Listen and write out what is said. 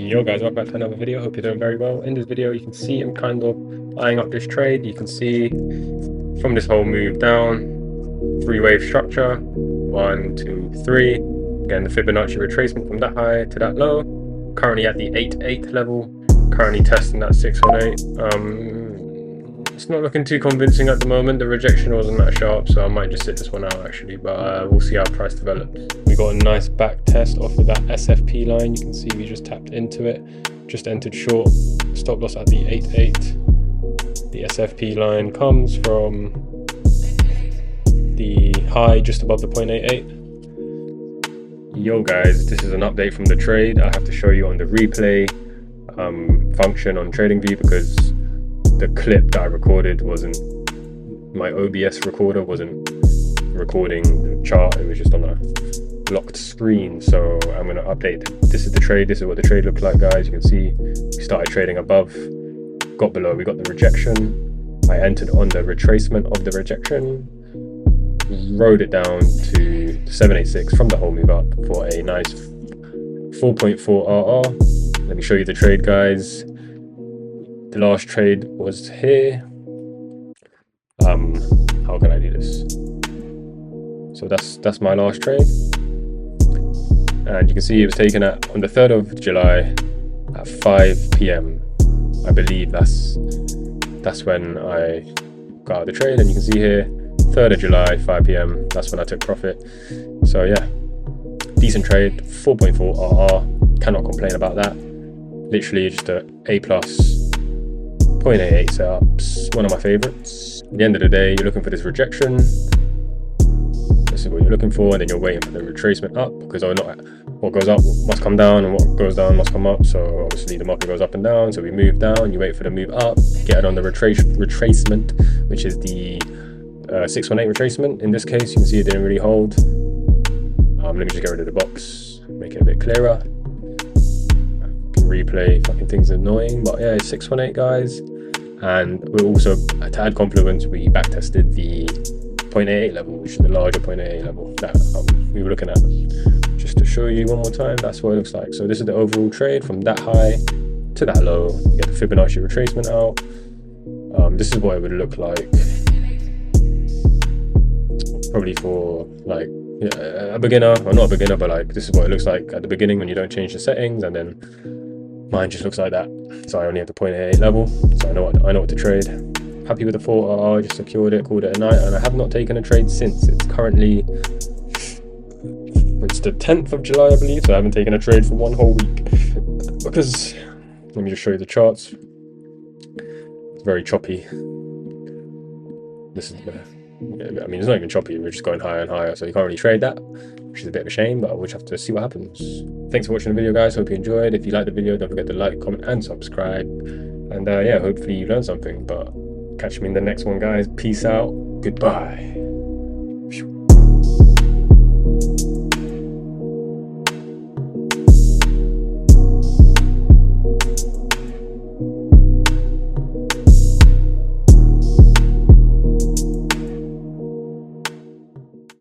Yo guys, welcome back to another video. Hope you're doing very well. In this video you can see I'm kind of eyeing up this trade. You can see from this whole move down, three-wave structure, 1, 2, 3. Again, the Fibonacci retracement from that high to that low. Currently at the 8-8 level, currently testing that 618. It's not looking too convincing at the moment. The rejection wasn't that sharp, so I might just sit this one out actually, but we'll see how price develops. We got a nice back test off of that SFP line. You can see we just tapped into it, just entered short, stop loss at the 8-8. The SFP line comes from the high just above the 0.88. Yo guys, this is an update from the trade. I have to show you on the replay function on TradingView because the clip that I recorded wasn't, my OBS recorder wasn't recording the chart, it was just on a locked screen. So I'm going to update. This is the trade, this is what the trade looked like, guys. You can see we started trading above, got below, we got the rejection. I entered on the retracement of the rejection, rode it down to 786 from the whole move up for a nice 4.4 RR. Let me show you the trade, guys. The last trade was here. How can I do this? So that's my last trade, and you can see it was taken on the 3rd of July at 5 p.m. I believe that's when I got out the trade, and you can see here 3rd of July 5 p.m. that's when I took profit. So yeah, decent trade, 4.4 RR, cannot complain about that. Literally just a A+. 0.88 setups, one of my favorites. At the end of the day, you're looking for this rejection. This is what you're looking for, and then you're waiting for the retracement up, because what goes up must come down and what goes down must come up. So obviously the market goes up and down, so we move down, you wait for the move up, get it on the retracement, which is the 618 retracement. In this case, you can see it didn't really hold. Let me just get rid of the box, make it a bit clearer. Replay fucking things annoying, but yeah, it's 618, guys. And we're also, to add confluence, we back tested the 0.88 level, which is the larger 0.88 level that we were looking at. Just to show you one more time, that's what it looks like. So this is the overall trade from that high to that low. You get the Fibonacci retracement out. This is what it would look like probably for like a beginner, or not a beginner, but like this is what it looks like at the beginning when you don't change the settings, and then mine just looks like that. So I only have the 0.88 level, so I know what to trade. Happy with the 4 RR, just secured it, called it a night, and I have not taken a trade since. It's currently, it's the 10th of July, I believe, so I haven't taken a trade for one whole week. Because, let me just show you the charts. It's very choppy. This is the, I mean, it's not even choppy, we're just going higher and higher, so you can't really trade that, which is a bit of a shame, but we'll just have to see what happens. Thanks for watching the video, guys. Hope you enjoyed. If you liked the video, don't forget to like, comment, and subscribe. And yeah, hopefully you learned something, but catch me in the next one, guys. Peace out. Goodbye.